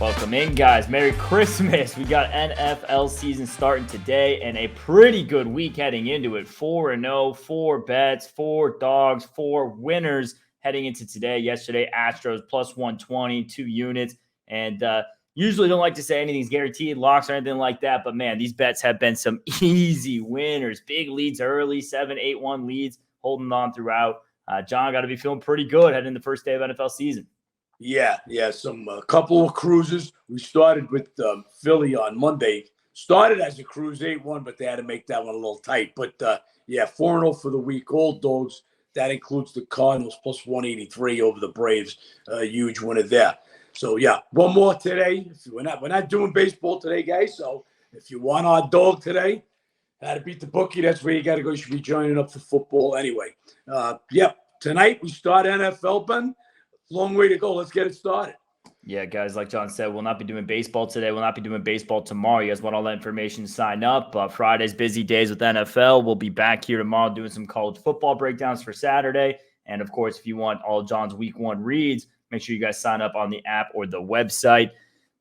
Welcome in, guys. Merry Christmas. We got NFL season starting today and a pretty good week heading into it. 4-0, 4 bets, 4 dogs, 4 winners heading into today. Yesterday, Astros plus 120, 2 units. And usually don't like to say anything's guaranteed, locks or anything like that. But, man, these bets have been some easy winners. Big leads early, 7-8-1 leads, holding on throughout. John got to be feeling pretty good heading into the first day of NFL season. Yeah, some couple of cruises. We started with Philly on Monday. Started as a cruise 8-1, but they had to make that one a little tight. But 4-0 for the week. All dogs. That includes the Cardinals plus 183 over the Braves. Huge winner there. So one more today. We're not doing baseball today, guys. So if you want our dog today, how to beat the bookie, that's where you got to go. You should be joining up for football anyway. Tonight we start NFL, Ben. Long way to go. Let's get it started. Yeah, guys, like John said, we'll not be doing baseball today. We'll not be doing baseball tomorrow. You guys want all that information, sign up. Friday's busy days with NFL. We'll be back here tomorrow doing some college football breakdowns for Saturday. And, of course, if you want all John's week 1 reads, make sure you guys sign up on the app or the website.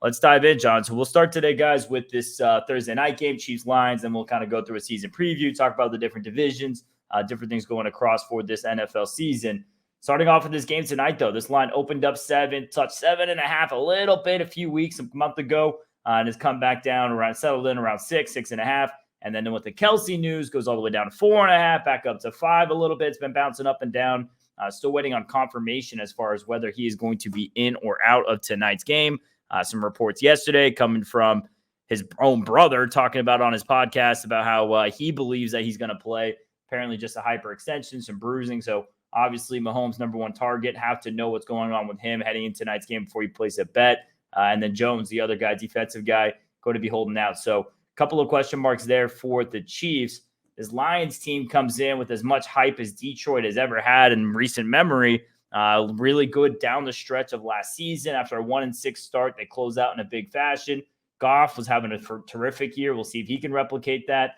Let's dive in, John. So we'll start today, guys, with this Thursday night game, Chiefs-Lions, and we'll kind of go through a season preview, talk about the different divisions, different things going across for this NFL season. Starting off with this game tonight, though, this line opened up 7, touched 7.5 a little bit a month ago, and has come back down settled in around 6, 6.5. And then with the Kelsey news, goes all the way down to 4.5, back up to 5 a little bit. It's been bouncing up and down. Still waiting on confirmation as far as whether he is going to be in or out of tonight's game. Some reports yesterday coming from his own brother talking about on his podcast about how he believes that he's going to play. Apparently just a hyperextension, some bruising. So obviously, Mahomes' number 1 target, have to know what's going on with him heading into tonight's game before you place a bet. And then Jones, the other guy, defensive guy, going to be holding out. So a couple of question marks there for the Chiefs. This Lions team comes in with as much hype as Detroit has ever had in recent memory. Really good down the stretch of last season. After a 1-6 start, they close out in a big fashion. Goff was having a terrific year. We'll see if he can replicate that.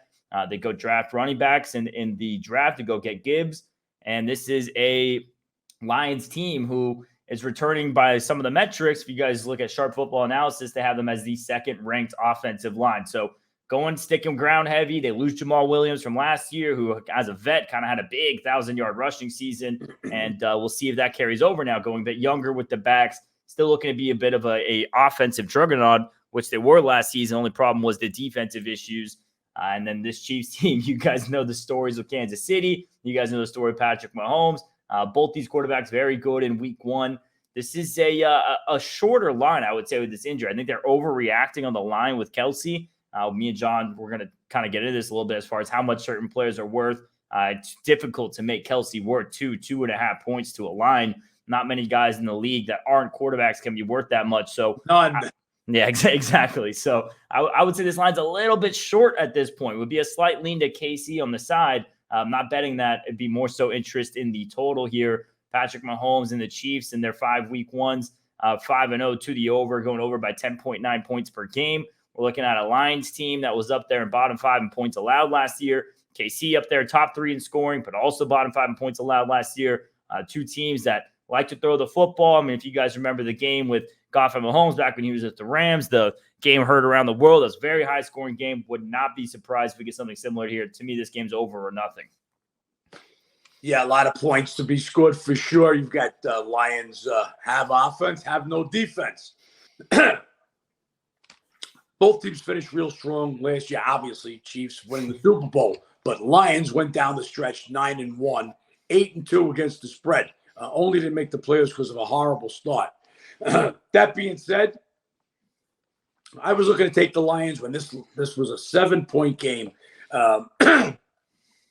They go draft running backs in the draft to go get Gibbs. And this is a Lions team who is returning by some of the metrics. If you guys look at Sharp Football Analysis, they have them as the 2nd-ranked offensive line. So going stick and ground heavy. They lose Jamal Williams from last year, who as a vet kind of had a big 1,000-yard rushing season. And we'll see if that carries over now, going a bit younger with the backs. Still looking to be a bit of a offensive juggernaut, which they were last season. Only problem was the defensive issues. And then this Chiefs team, you guys know the stories of Kansas City. You guys know the story of Patrick Mahomes. Both these quarterbacks very good in week 1. This is a shorter line, I would say, with this injury. I think they're overreacting on the line with Kelsey. Me and John, we're going to kind of get into this a little bit as far as how much certain players are worth. It's difficult to make Kelsey worth 2.5 points to a line. Not many guys in the league that aren't quarterbacks can be worth that much. So none. Yeah, exactly. So I would say this line's a little bit short at this point. It would be a slight lean to KC on the side. I'm not betting that. It'd be more so interest in the total here. Patrick Mahomes and the Chiefs in their 5 week ones, 5-0 to the over, going over by 10.9 points per game. We're looking at a Lions team that was up there in bottom 5 in points allowed last year. KC up there, top 3 in scoring, but also bottom 5 in points allowed last year. 2 teams that like to throw the football. I mean, if you guys remember the game with Goff and Mahomes back when he was at the Rams, the game heard around the world. It was a very high-scoring game. Would not be surprised if we get something similar here. To me, this game's over or nothing. Yeah, a lot of points to be scored for sure. You've got Lions have offense, have no defense. Both teams finished real strong last year. Obviously, Chiefs winning the Super Bowl, but Lions went down the stretch 9-1, 8-2 against the spread. Only to make the playoffs because of a horrible start. That being said, I was looking to take the Lions when this was a 7-point game.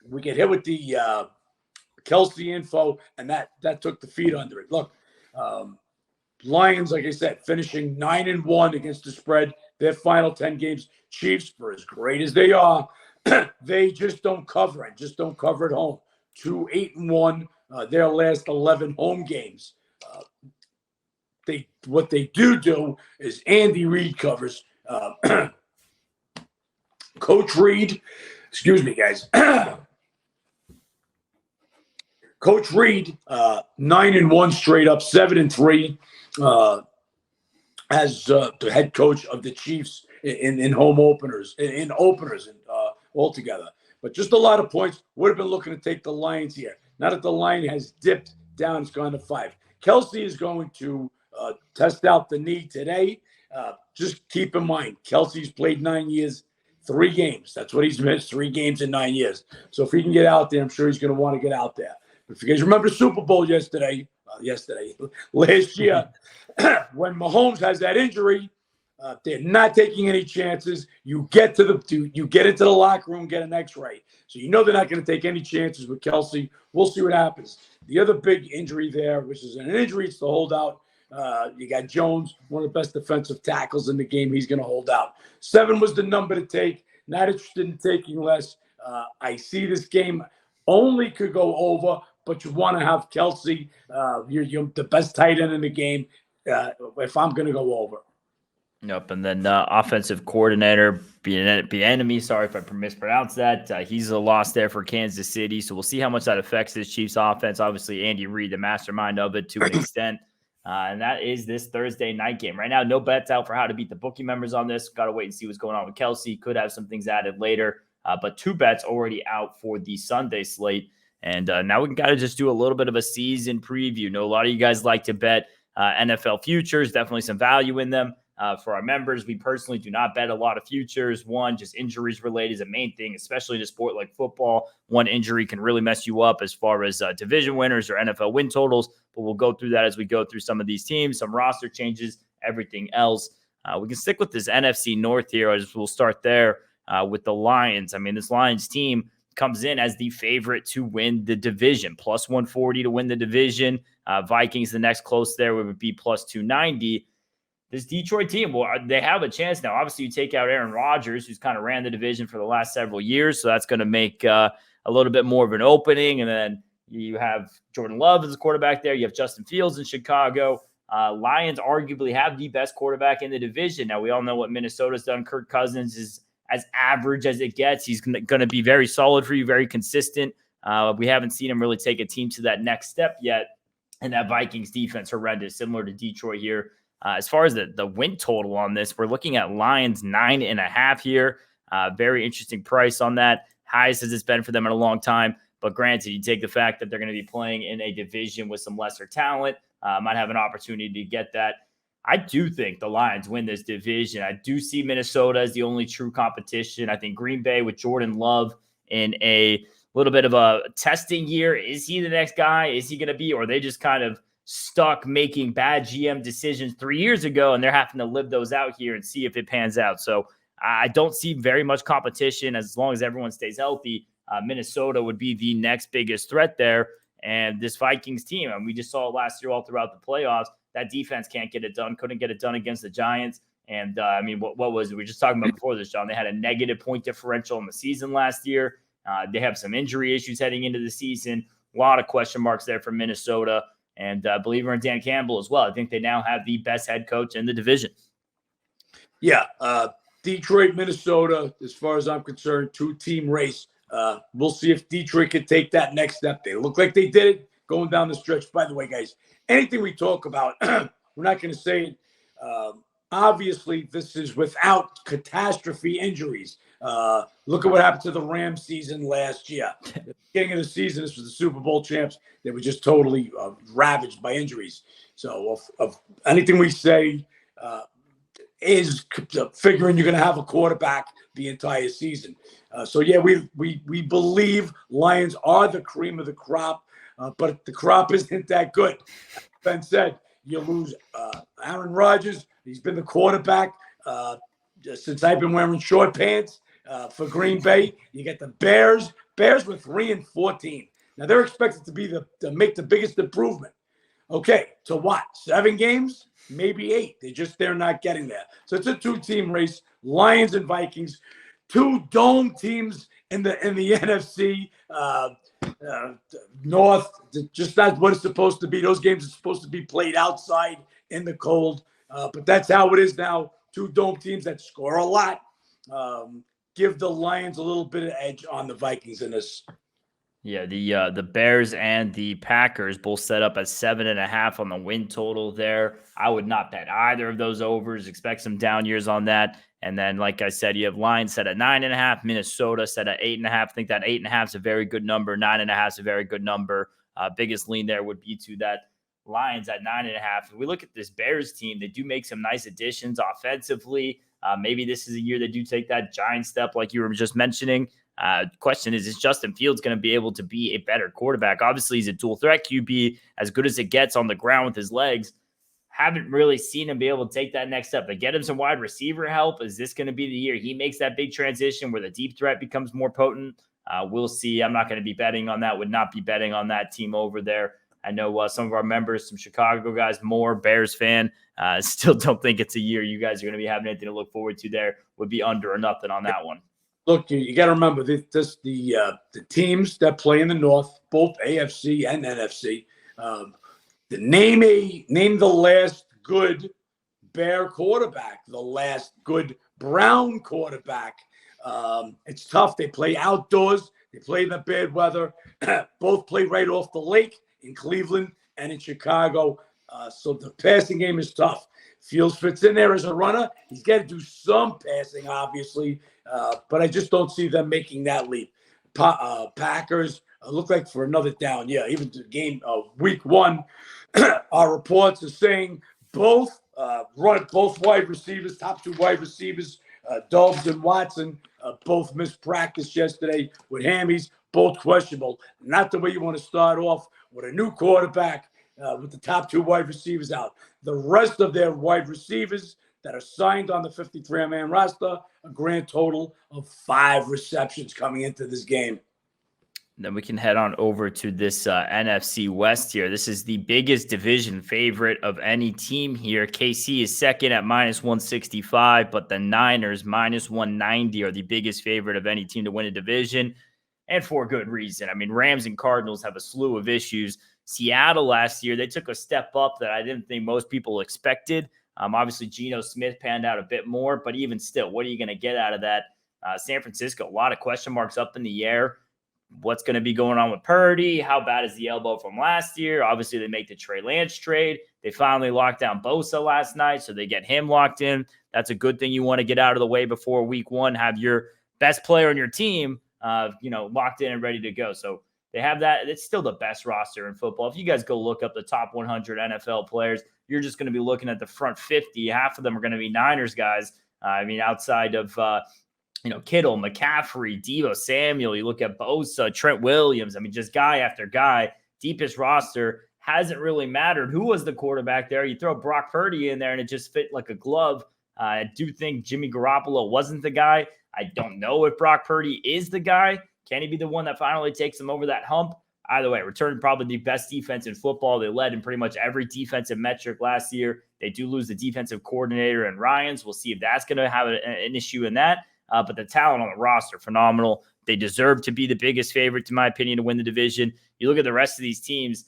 We get hit with the Kelsey info, and that took the feet under it. Look, Lions, like I said, finishing 9-1 against the spread. Their final 10 games. Chiefs, for as great as they are, they just don't cover it. Just don't cover at home. 2-8-1. Their last 11 home games. What they do is Andy Reid covers. Coach Reid, excuse me, guys. Coach Reid, 9-1 straight up, 7-3. as the head coach of the Chiefs in home openers, in openers, and altogether. But just a lot of points. Would have been looking to take the Lions here. Now that the line has dipped down, it's gone to 5. Kelsey is going to test out the knee today. Just keep in mind, Kelsey's played 9 years, 3 games. That's what he's missed, 3 games in 9 years. So if he can get out there, I'm sure he's going to want to get out there. But if you guys remember Super Bowl last year, when Mahomes has that injury, they're not taking any chances. You get you get into the locker room, get an X-ray. So you know they're not going to take any chances with Kelsey. We'll see what happens. The other big injury there, which is an injury, it's the holdout. You got Jones, one of the best defensive tackles in the game. He's going to hold out. 7 was the number to take. Not interested in taking less. I see this game only could go over, but you want to have Kelsey. You're the best tight end in the game if I'm going to go over. Nope. And then offensive coordinator, Bieniemy, sorry if I mispronounced that. He's a loss there for Kansas City. So we'll see how much that affects this Chiefs offense. Obviously, Andy Reid, the mastermind of it to an extent. And that is this Thursday night game. Right now, no bets out for how to beat the bookie members on this. Got to wait and see what's going on with Kelsey. Could have some things added later. But 2 bets already out for the Sunday slate. And now we can kind of just do a little bit of a season preview. I know a lot of you guys like to bet NFL futures. Definitely some value in them. For our members, we personally do not bet a lot of futures. One, just injuries related is a main thing, especially in a sport like football. One injury can really mess you up as far as division winners or NFL win totals. But we'll go through that as we go through some of these teams, some roster changes, everything else. We can stick with this NFC North here. We'll start there with the Lions. I mean, this Lions team comes in as the favorite to win the division, plus 140 to win the division. Vikings, the next close there would be plus 290. This Detroit team, well, they have a chance now. Obviously, you take out Aaron Rodgers, who's kind of ran the division for the last several years, so that's going to make a little bit more of an opening. And then you have Jordan Love as a quarterback there. You have Justin Fields in Chicago. Lions arguably have the best quarterback in the division. Now, we all know what Minnesota's done. Kirk Cousins is as average as it gets. He's going to be very solid for you, very consistent. We haven't seen him really take a team to that next step yet. And that Vikings defense, horrendous, similar to Detroit here. As far as the win total on this, we're looking at Lions 9.5 here. Very interesting price on that. Highest as it's been for them in a long time. But granted, you take the fact that they're going to be playing in a division with some lesser talent, might have an opportunity to get that. I do think the Lions win this division. I do see Minnesota as the only true competition. I think Green Bay with Jordan Love in a little bit of a testing year. Is he the next guy? Is he going to be? Or are they just kind of stuck making bad GM decisions 3 years ago, and they're having to live those out here and see if it pans out. So I don't see very much competition as long as everyone stays healthy. Minnesota would be the next biggest threat there. And this Vikings team, and we just saw it last year all throughout the playoffs, that defense can't get it done, couldn't get it done against the Giants. And I mean, what was it? We were just talking about before this, John. They had a negative point differential in the season last year. They have some injury issues heading into the season. A lot of question marks there for Minnesota. And believer in Dan Campbell as well. I think they now have the best head coach in the division. Yeah, Detroit, Minnesota, as far as I'm concerned, 2-team race. We'll see if Detroit can take that next step. They look like they did it going down the stretch. By the way, guys, anything we talk about, we're not going to say it. Obviously, this is without catastrophe injuries. Look at what happened to the Rams season last year. At the beginning of the season, this was the Super Bowl champs. They were just totally ravaged by injuries. So of anything we say is figuring you're going to have a quarterback the entire season. So, yeah, we believe Lions are the cream of the crop, but the crop isn't that good. Ben said, you lose Aaron Rodgers. He's been the quarterback since I've been wearing short pants for Green Bay. You get the Bears. Bears were 3-14. Now they're expected to make the biggest improvement. Okay, to what? 7 games? Maybe 8. They're not getting there. So it's a 2-team race. Lions and Vikings, 2 dome teams in the NFC North. Just not what it's supposed to be. Those games are supposed to be played outside in the cold. But that's how it is now. 2 dome teams that score a lot. Give the Lions a little bit of edge on the Vikings in this. Yeah, the Bears and the Packers both set up at 7.5 on the win total there. I would not bet either of those overs. Expect some down years on that. And then, like I said, you have Lions set at 9.5, Minnesota set at 8.5. I think that 8.5 is a very good number. 9.5 is a very good number. Biggest lean there would be to that Lions at 9.5. If we look at this Bears team, they do make some nice additions offensively. Maybe this is a year they do take that giant step, like you were just mentioning. Question is Justin Fields going to be able to be a better quarterback? Obviously, he's a dual threat QB, as good as it gets on the ground with his legs. Haven't really seen him be able to take that next step. They get him some wide receiver help. Is this going to be the year he makes that big transition where the deep threat becomes more potent? We'll see. I'm not going to be betting on that. Would not be betting on that team over there. I know some of our members, some Chicago guys, more Bears fan, still don't think it's a year you guys are going to be having anything to look forward to there. Would be under or nothing on that one. Look, you got to remember the teams that play in the North, both AFC and NFC. Name the last good Bear quarterback, the last good Brown quarterback. It's tough. They play outdoors. They play in the bad weather. Both play right off the lake in Cleveland and in Chicago. So the passing game is tough. Fields fits in there as a runner. He's got to do some passing, obviously, but I just don't see them making that leap. Packers look like for another down. Yeah, even the game week 1, our reports are saying both wide receivers, top 2 wide receivers, Dobbs and Watson, both missed practice yesterday with hammies, both questionable. Not the way you want to start off with a new quarterback with the top 2 wide receivers out. The rest of their wide receivers that are signed on the 53-man roster, a grand total of 5 receptions coming into this game. Then we can head on over to this NFC West here. This is the biggest division favorite of any team here. KC is second at -165, but the Niners -190 are the biggest favorite of any team to win a division, and for good reason. I mean, Rams and Cardinals have a slew of issues. Seattle last year, they took a step up that I didn't think most people expected. Obviously, Geno Smith panned out a bit more, but even still, what are you going to get out of that? San Francisco, a lot of question marks up in the air. What's going to be going on with Purdy? How bad is the elbow from last year? Obviously, they make the Trey Lance trade. They finally locked down Bosa last night, so they get him locked in. That's a good thing you want to get out of the way before week 1. Have your best player on your team, locked in and ready to go. So they have that. It's still the best roster in football. If you guys go look up the top 100 NFL players, you're just going to be looking at the front 50. Half of them are going to be Niners guys. Outside of Kittle, McCaffrey, Deebo Samuel, you look at Bosa, Trent Williams. Just guy after guy, deepest roster. Hasn't really mattered who was the quarterback there. You throw Brock Purdy in there and it just fit like a glove. I do think Jimmy Garoppolo wasn't the guy. I don't know if Brock Purdy is the guy. Can he be the one that finally takes him over that hump? Either way, returning probably the best defense in football. They led in pretty much every defensive metric last year. They do lose the defensive coordinator and Ryans. We'll see if that's going to have an issue in that. But the talent on the roster, phenomenal. They deserve to be the biggest favorite, in my opinion, to win the division. You look at the rest of these teams,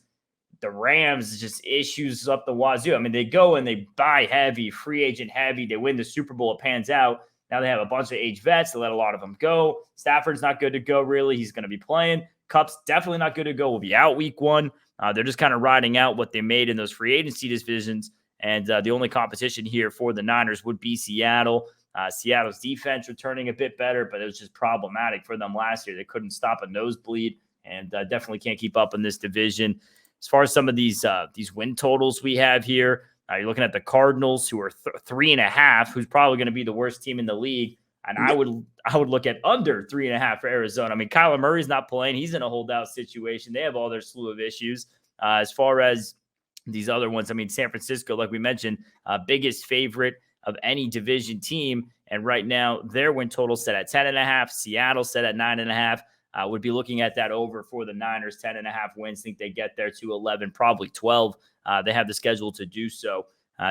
the Rams just issues up the wazoo. They go and they buy heavy, free agent heavy. They win the Super Bowl. It pans out. Now they have a bunch of age vets. They let a lot of them go. Stafford's not good to go, really. He's going to be playing. Cup's definitely not good to go. Will be out week 1. They're just kind of riding out what they made in those free agency divisions. And the only competition here for the Niners would be Seattle. Seattle's defense returning a bit better, but it was just problematic for them last year. They couldn't stop a nosebleed and definitely can't keep up in this division. As far as some of these win totals we have here, you're looking at the Cardinals, who are 3.5, who's probably going to be the worst team in the league. And I would look at under 3.5 for Arizona. Kyler Murray's not playing. He's in a holdout situation. They have all their slew of issues. As far as these other ones, San Francisco, like we mentioned, biggest favorite of any division team. And right now, their win total set at 10.5. Seattle set at 9.5. Would be looking at that over for the Niners, 10.5 wins. Think they get there to 11, probably 12. They have the schedule to do so.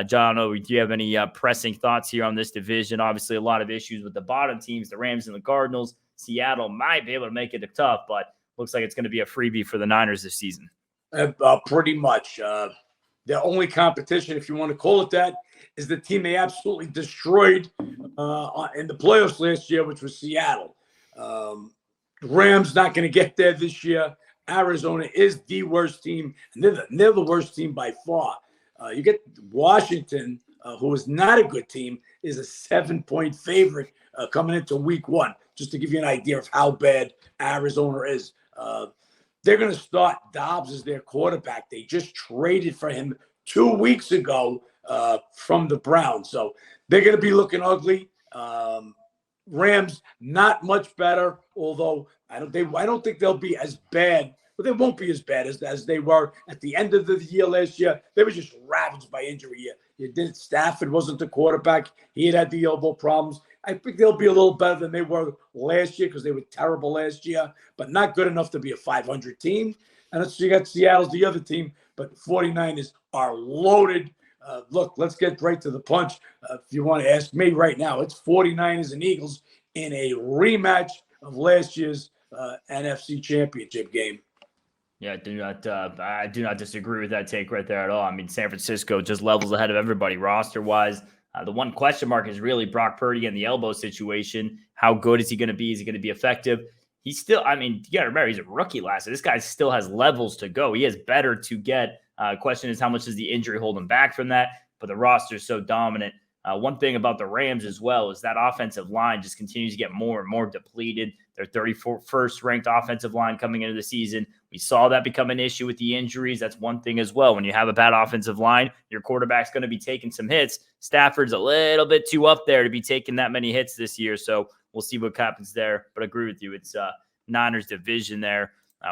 John, do you have any pressing thoughts here on this division? Obviously, a lot of issues with the bottom teams, the Rams and the Cardinals. Seattle might be able to make it tough, but looks like it's going to be a freebie for the Niners this season. Pretty much. Their only competition, if you want to call it that, is the team they absolutely destroyed in the playoffs last year, which was Seattle. Rams not going to get there this year. Arizona is the worst team, and they're the worst team by far. You get Washington, who is not a good team, is a 7-point favorite coming into week 1, just to give you an idea of how bad Arizona is. They're going to start Dobbs as their quarterback. They just traded for him 2 weeks ago from the Browns. So they're going to be looking ugly. Rams, not much better, although I don't think they'll be as bad, but they won't be as bad as they were at the end of the year last year. They were just ravaged by injury. Stafford wasn't the quarterback. He had the elbow problems. I think they'll be a little better than they were last year because they were terrible last year, but not good enough to be a 500 team. And you got Seattle's the other team, but 49ers are loaded. Look, let's get right to the punch. If you want to ask me right now, it's 49ers and Eagles in a rematch of last year's NFC Championship game. Yeah, I do not disagree with that take right there at all. I mean, San Francisco just levels ahead of everybody roster-wise. The one question mark is really Brock Purdy and the elbow situation. How good is he going to be? Is he going to be effective? He's still, I mean, you got to remember, he's a rookie last year. This guy still has levels to go. He has better to get. Question is, how much does the injury hold him back from that? But the roster is so dominant. One thing about the Rams as well is that offensive line just continues to get more and more depleted. Their 31st ranked offensive line coming into the season. We saw that become an issue with the injuries. That's one thing as well. When you have a bad offensive line, your quarterback's going to be taking some hits. Stafford's a little bit too up there to be taking that many hits this year. So we'll see what happens there. But I agree with you. It's Niners division there.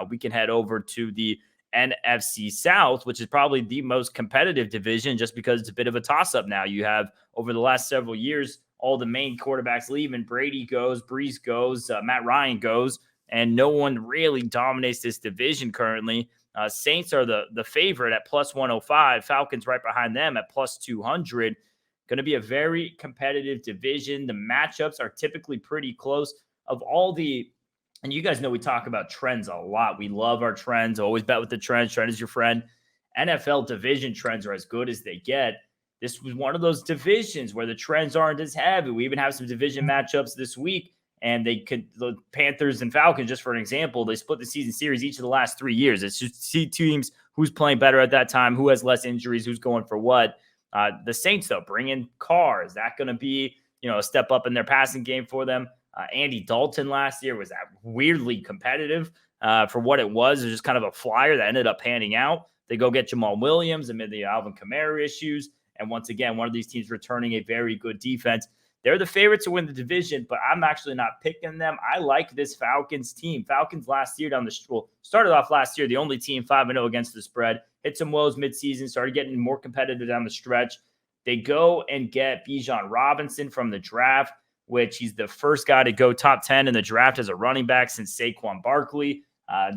We can head over to the NFC South, which is probably the most competitive division just because it's a bit of a toss-up now. You have, over the last several years, all the main quarterbacks leaving. Brady goes, Breeze goes, Matt Ryan goes, and no one really dominates this division currently. Saints are the favorite at plus 105. Falcons right behind them at plus 200. Going to be a very competitive division. The matchups are typically pretty close. Of all the, and you guys know we talk about trends a lot. We love our trends. Always bet with the trends. Trend is your friend. NFL division trends are as good as they get. This was one of those divisions where the trends aren't as heavy. We even have some division matchups this week, and the Panthers and Falcons, just for an example, they split the season series each of the last 3 years. It's just see teams who's playing better at that time, who has less injuries, who's going for what. The Saints, though, bring in Carr. Is that going to be, a step up in their passing game for them? Andy Dalton last year was weirdly competitive for what it was. It was just kind of a flyer that ended up panning out. They go get Jamal Williams amid the Alvin Kamara issues. And once again, one of these teams returning a very good defense. They're the favorites to win the division, but I'm actually not picking them. I like this Falcons team. Falcons last year started off last year, the only team 5-0 against the spread. Hit some woes midseason, started getting more competitive down the stretch. They go and get Bijan Robinson from the draft, which he's the first guy to go top 10 in the draft as a running back since Saquon Barkley.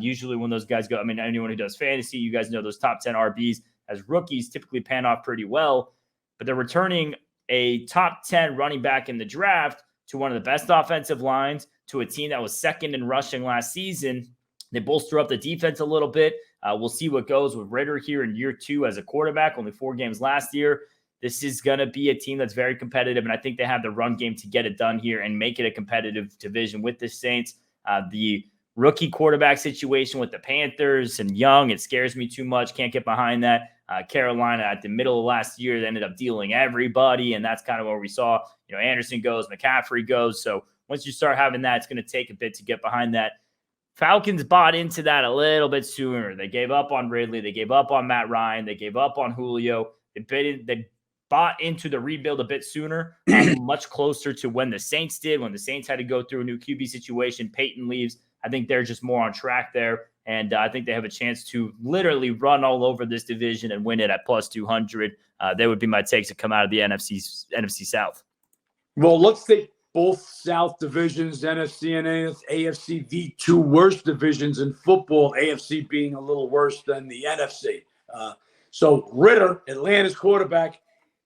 Usually when those guys go, I mean, anyone who does fantasy, you guys know those top 10 RBs as rookies typically pan off pretty well, but they're returning a top 10 running back in the draft to one of the best offensive lines, to a team that was second in rushing last season. They bolster up the defense a little bit. We'll see what goes with Ritter here in year 2 as a quarterback, only 4 games last year. This is going to be a team that's very competitive, and I think they have the run game to get it done here and make it a competitive division with the Saints. The rookie quarterback situation with the Panthers and Young, it scares me too much. Can't get behind that. Carolina at the middle of last year, they ended up dealing everybody, and that's kind of where we saw, Anderson goes, McCaffrey goes. So once you start having that, it's going to take a bit to get behind that. Falcons bought into that a little bit sooner. They gave up on Ridley. They gave up on Matt Ryan. They gave up on Julio. They bought into the rebuild a bit sooner, much closer to when the Saints did, when the Saints had to go through a new QB situation. Peyton leaves. I think they're just more on track there. And I think they have a chance to literally run all over this division and win it at plus 200. That would be my takes to come out of the NFC South. Well, let's take both South divisions, NFC and AFC, the 2 worst divisions in football, AFC being a little worse than the NFC. So Ritter, Atlanta's quarterback,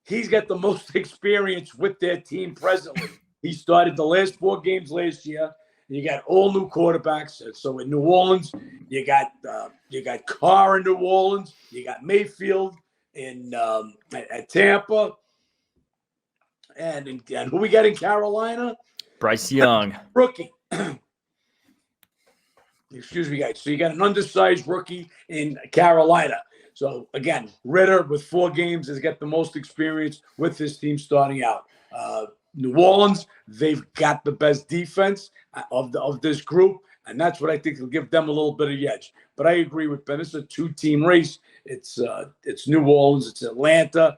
he's got the most experience with their team presently. He started the last 4 games last year. You got all new quarterbacks. So in New Orleans, you got Carr in New Orleans. You got Mayfield at Tampa. And who we got in Carolina? Bryce Young. Rookie. Excuse me, guys. So you got an undersized rookie in Carolina. So again, Ritter with 4 games has got the most experience with this team starting out. New Orleans, they've got the best defense of this group, and that's what I think will give them a little bit of edge. But I agree with Ben. It's a 2-team race. It's New Orleans, it's Atlanta,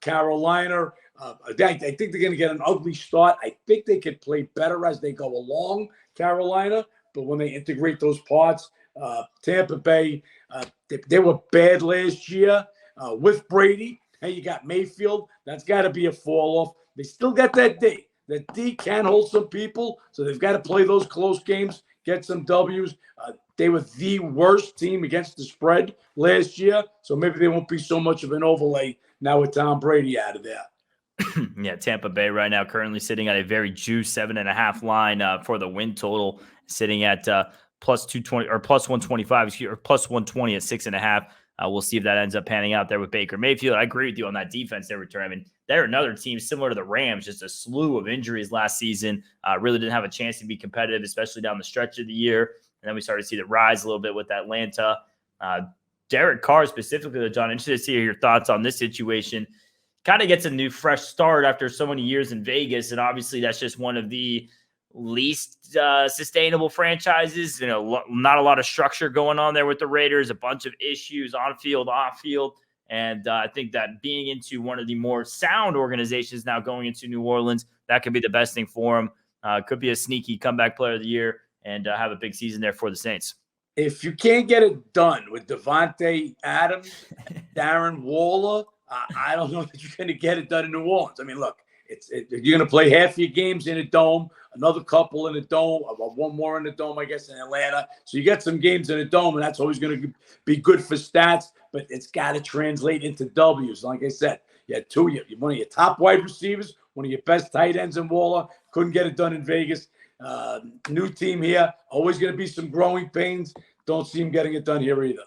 Carolina. I think they're going to get an ugly start. I think they could play better as they go along, Carolina. But when they integrate those parts, Tampa Bay, they were bad last year with Brady. Hey, you got Mayfield. That's got to be a fall off. They still got that D. That D can hold some people, so they've got to play those close games, get some W's. They were the worst team against the spread last year, so maybe they won't be so much of an overlay now with Tom Brady out of there. Yeah, Tampa Bay right now currently sitting at a very juice 7.5 line for the win total, sitting at plus 220 or plus 125 or plus 120 at 6.5. We'll see if that ends up panning out there with Baker Mayfield. I agree with you on that defense they return. I mean, they're another team similar to the Rams, just a slew of injuries last season. Really didn't have a chance to be competitive, especially down the stretch of the year. And then we started to see the rise a little bit with Atlanta. Derek Carr specifically, though, John, interested to see your thoughts on this situation. Kind of gets a new fresh start after so many years in Vegas. And obviously that's just one of the least sustainable franchises. You know, not a lot of structure going on there with the Raiders, a bunch of issues on field, off field. And I think that being into one of the more sound organizations now going into New Orleans, that could be the best thing for him. Could be a sneaky comeback player of the year and have a big season there for the Saints. If you can't get it done with Devontae Adams, Darren Waller, I don't know that you're going to get it done in New Orleans. I mean, look, you're going to play half your games in a dome, another couple in a dome, one more in a dome, I guess, in Atlanta. So you get some games in a dome, and that's always going to be good for stats, but it's got to translate into W's. Like I said, you had one of your top wide receivers, one of your best tight ends in Waller, couldn't get it done in Vegas. New team here, always going to be some growing pains. Don't see him getting it done here either.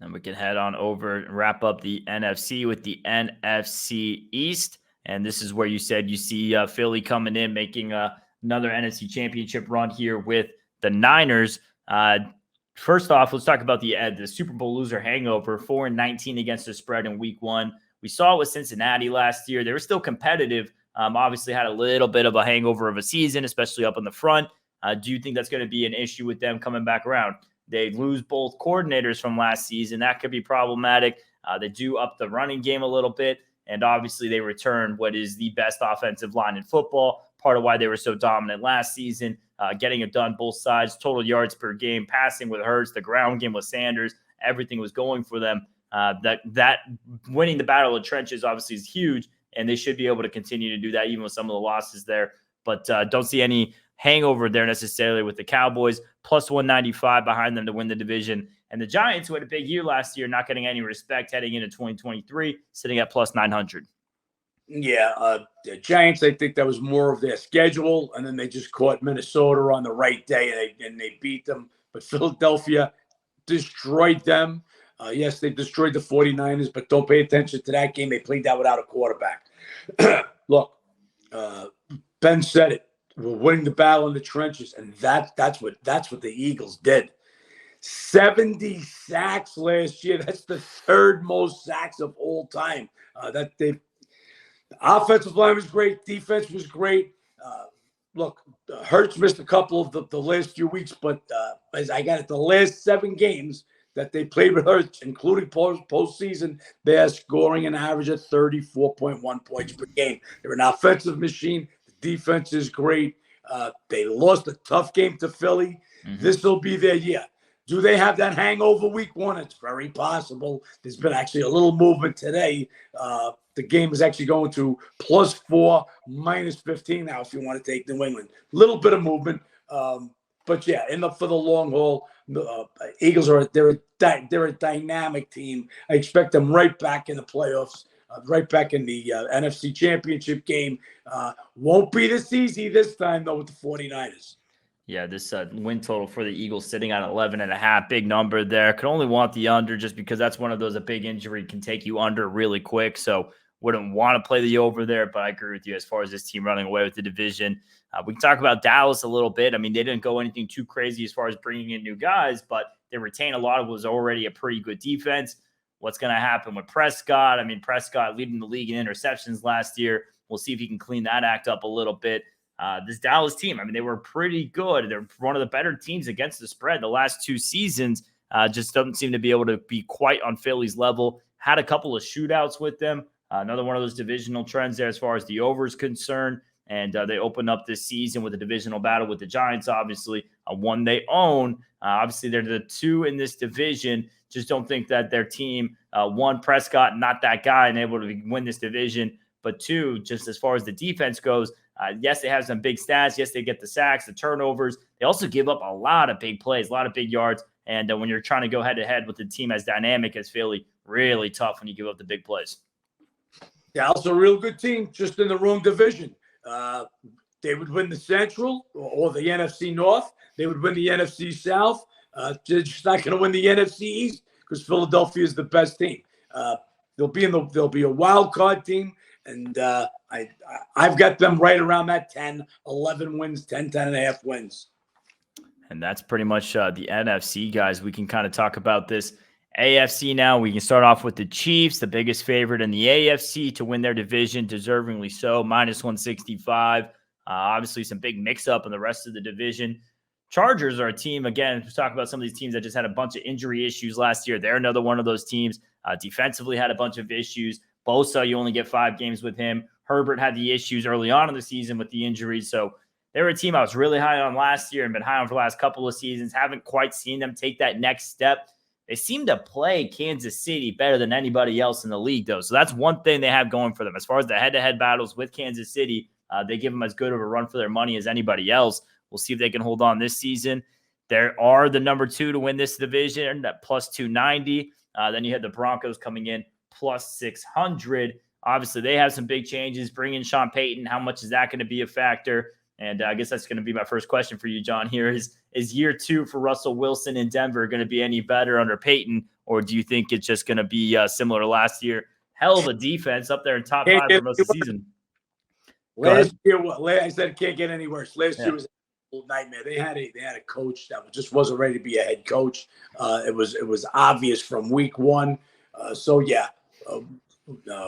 And we can head on over and wrap up the NFC with the NFC East. And this is where you said you see Philly coming in, making another NFC championship run here with the Niners. First off, let's talk about the Super Bowl loser hangover, 4-19 against the spread in week 1. We saw it with Cincinnati last year. They were still competitive. Obviously had a little bit of a hangover of a season, especially up in the front. Do you think that's going to be an issue with them coming back around? They lose both coordinators from last season. That could be problematic. They do up the running game a little bit. And obviously they return what is the best offensive line in football. Part of why they were so dominant last season, getting it done both sides, total yards per game, passing with Hurts, the ground game with Sanders. Everything was going for them. That winning the battle of trenches obviously is huge, and they should be able to continue to do that even with some of the losses there. But don't see any hangover there necessarily with the Cowboys, plus 195 behind them to win the division. And the Giants, who had a big year last year, not getting any respect heading into 2023, sitting at plus 900. Yeah, the Giants, I think that was more of their schedule, and then they just caught Minnesota on the right day, and they beat them. But Philadelphia destroyed them. Yes, they destroyed the 49ers, but don't pay attention to that game. They played that without a quarterback. Look, Ben said it. We're winning the battle in the trenches, and that's what the Eagles did. 70 sacks last year. That's the third most sacks of all time. The offensive line was great. Defense was great. Look, Hurts missed a couple of the last few weeks, but as I got it, the last 7 games that they played with Hurts, including postseason, they are scoring an average of 34.1 points per game. They're an offensive machine. The defense is great. They lost a tough game to Philly. Mm-hmm. This will be their year. Do they have that hangover week 1? It's very possible. There's been actually a little movement today. The game is actually going to +4, -15 now if you want to take New England. Little bit of movement. But yeah, for the long haul, Eagles they're a dynamic team. I expect them right back in the playoffs, right back in the NFC Championship game. Won't be this easy this time though with the 49ers. Yeah, this win total for the Eagles sitting at 11.5, big number there. Could only want the under just because that's one of those, a big injury can take you under really quick. So Wouldn't want to play the over there, but I agree with you as far as this team running away with the division. We can talk about Dallas a little bit. I mean, they didn't go anything too crazy as far as bringing in new guys, but they retain a lot of what was already a pretty good defense. What's going to happen with Prescott? I mean, Prescott leading the league in interceptions last year. We'll see if he can clean that act up a little bit. This Dallas team, I mean, they were pretty good. They're one of the better teams against the spread the last 2 seasons. Just doesn't seem to be able to be quite on Philly's level. Had a couple of shootouts with them. Another one of those divisional trends there as far as the over is concerned. And they opened up this season with a divisional battle with the Giants, obviously, one they own. Obviously, they're the 2 in this division. Just don't think that their team, 1, Prescott, not that guy, and able to win this division. But 2, just as far as the defense goes, yes, they have some big stats. Yes, they get the sacks, the turnovers. They also give up a lot of big plays, a lot of big yards. And when you're trying to go head-to-head with a team as dynamic as Philly, really tough when you give up the big plays. Yeah, also a real good team, just in the wrong division. They would win the Central or the NFC North. They would win the NFC South. They're just not going to win the NFC East because Philadelphia is the best team. They'll be a wild card team, and I've got them right around that 10, 11 wins, 10 and a half wins. And that's pretty much the NFC, guys. We can kind of talk about this AFC now. We can start off with the Chiefs, the biggest favorite in the AFC to win their division, deservingly so, -165. Obviously, some big mix-up in the rest of the division. Chargers are a team, again, to talk about some of these teams that just had a bunch of injury issues last year. They're another one of those teams. Defensively had a bunch of issues. Bosa, you only get 5 games with him. Herbert had the issues early on in the season with the injuries. So they were a team I was really high on last year and been high on for the last couple of seasons. Haven't quite seen them take that next step. They seem to play Kansas City better than anybody else in the league, though. So that's one thing they have going for them. As far as the head-to-head battles with Kansas City, they give them as good of a run for their money as anybody else. We'll see if they can hold on this season. They are the number 2 to win this division at +290. Then you had the Broncos coming in +600. Obviously, they have some big changes. Bring in Sean Payton. How much is that going to be a factor? And I guess that's going to be my first question for you, John, here is year 2 for Russell Wilson in Denver going to be any better under Payton, or do you think it's just going to be similar to last year? Hell of a defense up there in top 5 for most of the season. Last year, I said it can't get any worse. Last year was a nightmare. They had a coach that just wasn't ready to be a head coach. It was obvious from week 1.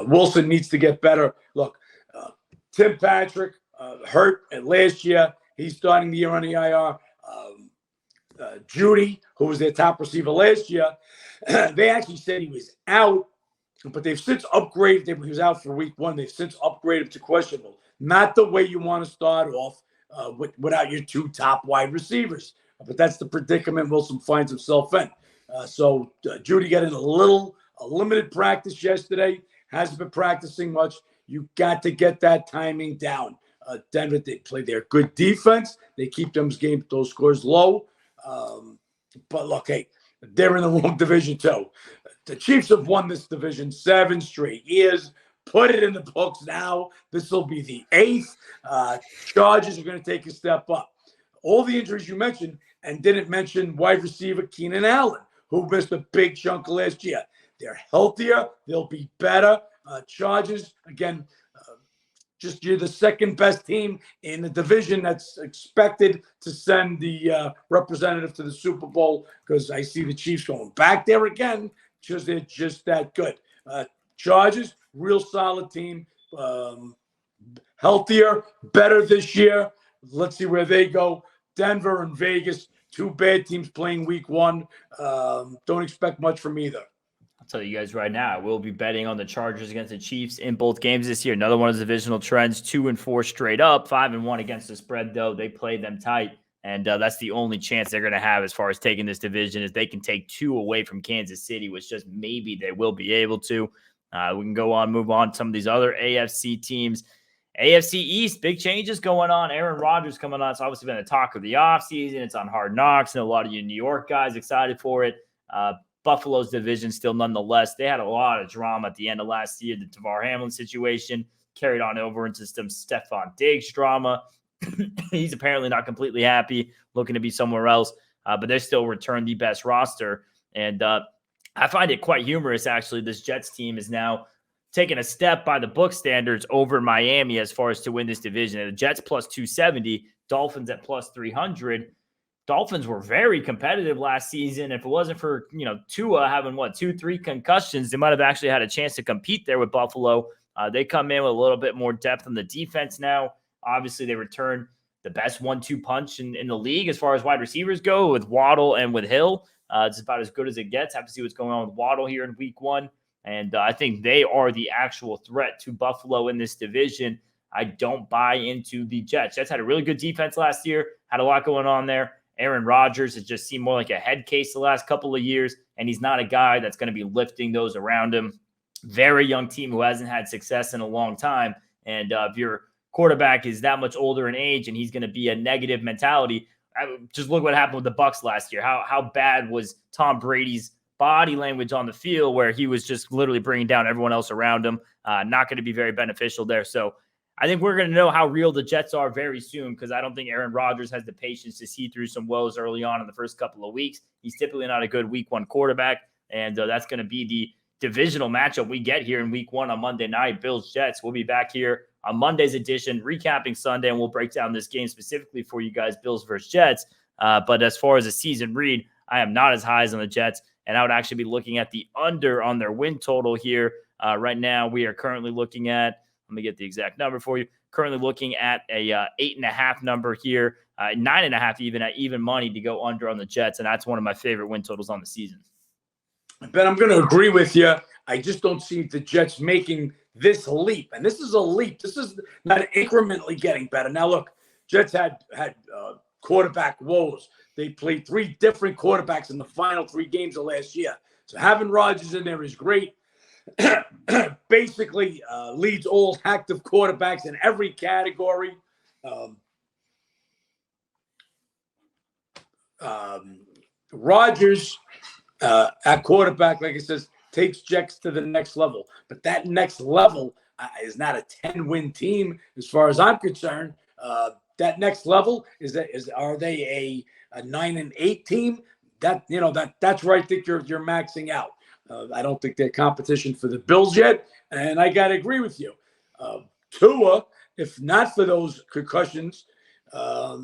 Wilson needs to get better. Look, Tim Patrick hurt last year. He's starting the year on the IR. Judy, who was their top receiver last year, they actually said he was out, but they've since upgraded him. He was out for week 1. They've since upgraded him to questionable. Not the way you want to start off without your 2 top wide receivers. But that's the predicament Wilson finds himself in. Judy got in a limited practice yesterday. Hasn't been practicing much. You got to get that timing down. Denver, they play their good defense. They keep those scores low. But look, hey, they're in the wrong division too. The Chiefs have won this division 7 straight years. Put it in the books now. This will be the 8th. Chargers are going to take a step up. All the injuries you mentioned, and didn't mention wide receiver Keenan Allen, who missed a big chunk last year. They're healthier. They'll be better. Chargers, again, you're the second best team in the division that's expected to send the representative to the Super Bowl, because I see the Chiefs going back there again because they're just that good. Chargers, real solid team, healthier, better this year. Let's see where they go. Denver and Vegas, 2 bad teams playing week 1. Don't expect much from either. I'll tell you guys right now, I will be betting on the Chargers against the Chiefs in both games this year. Another one of the divisional trends, 2-4 straight up, 5-1 against the spread, though. They played them tight, and that's the only chance they're going to have as far as taking this division, is they can take 2 away from Kansas City, which just maybe they will be able to. We can move on to some of these other AFC teams. AFC East, big changes going on. Aaron Rodgers coming on. It's obviously been the talk of the offseason. It's on Hard Knocks, and a lot of you New York guys excited for it. Buffalo's division still nonetheless. They had a lot of drama at the end of last year. The Tavar Hamlin situation carried on over into some Stephon Diggs drama. He's apparently not completely happy, looking to be somewhere else, but they still return the best roster. And I find it quite humorous, actually. This Jets team is now taken a step by the book standards over Miami as far as to win this division. And the Jets plus 270, Dolphins at plus 300. Dolphins were very competitive last season. If it wasn't for, Tua having 2-3 concussions, they might have actually had a chance to compete there with Buffalo. They come in with a little bit more depth on the defense now. Obviously, they return the best 1-2 punch in the league as far as wide receivers go with Waddle and with Hill. It's about as good as it gets. Have to see what's going on with Waddle here in week 1. And I think they are the actual threat to Buffalo in this division. I don't buy into the Jets. Jets had a really good defense last year, had a lot going on there. Aaron Rodgers has just seemed more like a head case the last couple of years, and he's not a guy that's going to be lifting those around him. Very young team who hasn't had success in a long time. And if your quarterback is that much older in age and he's going to be a negative mentality, just look what happened with the Bucs last year. How bad was Tom Brady's body language on the field, where he was just literally bringing down everyone else around him? Not going to be very beneficial there. So I think we're going to know how real the Jets are very soon, because I don't think Aaron Rodgers has the patience to see through some woes early on in the first couple of weeks. He's typically not a good week 1 quarterback, and that's going to be the divisional matchup we get here in week 1 on Monday night, Bills-Jets. We'll be back here on Monday's edition, recapping Sunday, and we'll break down this game specifically for you guys, Bills versus Jets. But as far as a season read, I am not as high as on the Jets, and I would actually be looking at the under on their win total here. Right now, we are currently looking at, let me get the exact number for you. Currently looking at a 8.5 number here, 9.5 even at even money to go under on the Jets, and that's one of my favorite win totals on the season. Ben, I'm going to agree with you. I just don't see the Jets making this leap, and this is a leap. This is not incrementally getting better. Now, look, Jets had quarterback woes. They played 3 different quarterbacks in the final 3 games of last year. So having Rodgers in there is great. Basically leads all active quarterbacks in every category. Rodgers at quarterback, like I says, takes Jets to the next level. But that next level is not a 10-win team as far as I'm concerned. That next level are they a 9-8 team? That's where I think you're maxing out. I don't think they're competition for the Bills yet, and I got to agree with you. Tua, if not for those concussions, I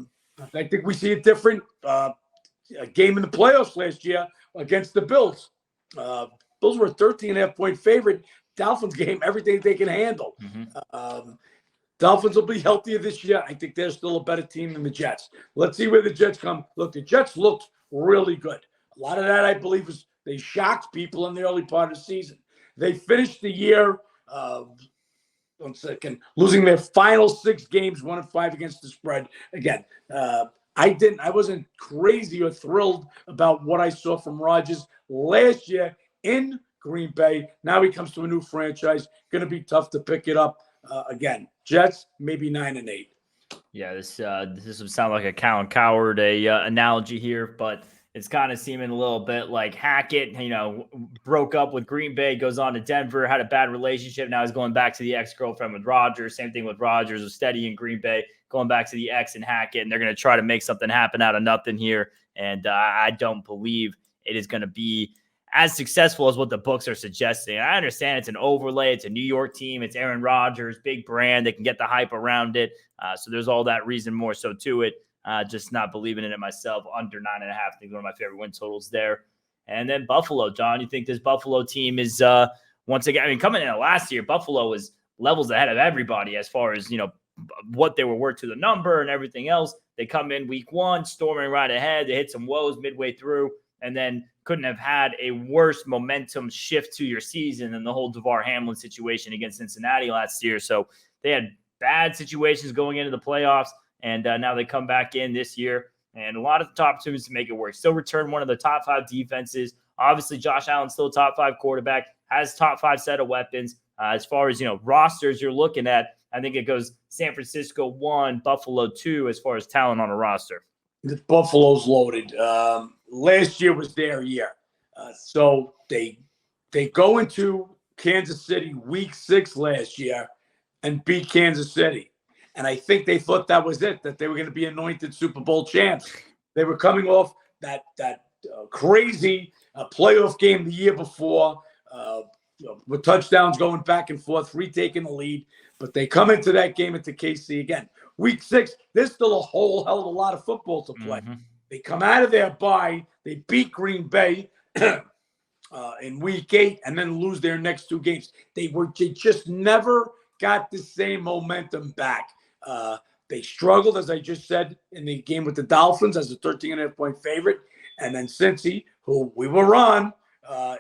think we see a different game in the playoffs last year against the Bills. Bills were a 13.5-point favorite. Dolphins game everything they can handle. Mm-hmm. Dolphins will be healthier this year. I think they're still a better team than the Jets. Let's see where the Jets come. Look, the Jets looked really good. A lot of that, I believe, was they shocked people in the early part of the season. They finished the year, losing their final 6 games, 1-5 against the spread. Again, I wasn't crazy or thrilled about what I saw from Rodgers last year in Green Bay. Now he comes to a new franchise. Going to be tough to pick it up. Again, Jets maybe 9-8. Yeah, this would sound like a Cow and Coward analogy here, but it's kind of seeming a little bit like Hackett, broke up with Green Bay, goes on to Denver, had a bad relationship. Now he's going back to the ex-girlfriend with Rodgers. Same thing with Rodgers, was steady in Green Bay, going back to the ex and Hackett, and they're going to try to make something happen out of nothing here. And I don't believe it is going to be as successful as what the books are suggesting. I understand it's an overlay. It's a New York team. It's Aaron Rodgers, big brand. They can get the hype around it. So there's all that reason more so to it. Just not believing in it myself. Under 9.5. I think one of my favorite win totals there. And then Buffalo, John, you think this Buffalo team is once again, coming in last year, Buffalo was levels ahead of everybody as far as, what they were worth to the number and everything else. They come in week 1, storming right ahead. They hit some woes midway through, and then couldn't have had a worse momentum shift to your season than the whole DeVar Hamlin situation against Cincinnati last year. So they had bad situations going into the playoffs, and now they come back in this year, and a lot of top opportunities to make it work. Still return one of the top 5 defenses. Obviously, Josh Allen's still a top 5 quarterback, has top 5 set of weapons. As far as, rosters you're looking at, I think it goes San Francisco 1, Buffalo 2 as far as talent on a roster. The Buffalo's loaded. Last year was their year. So they go into Kansas City week 6 last year and beat Kansas City. And I think they thought that was it, that they were going to be anointed Super Bowl champs. They were coming off that crazy playoff game the year before. with touchdowns going back and forth, retaking the lead. But they come into that game at the KC again. Week 6, there's still a whole hell of a lot of football to play. Mm-hmm. They come out of their bye. They beat Green Bay in week 8 and then lose their next 2 games. They just never got the same momentum back. They struggled, as I just said, in the game with the Dolphins as a 13.5-point favorite. And then Cincy, who we were on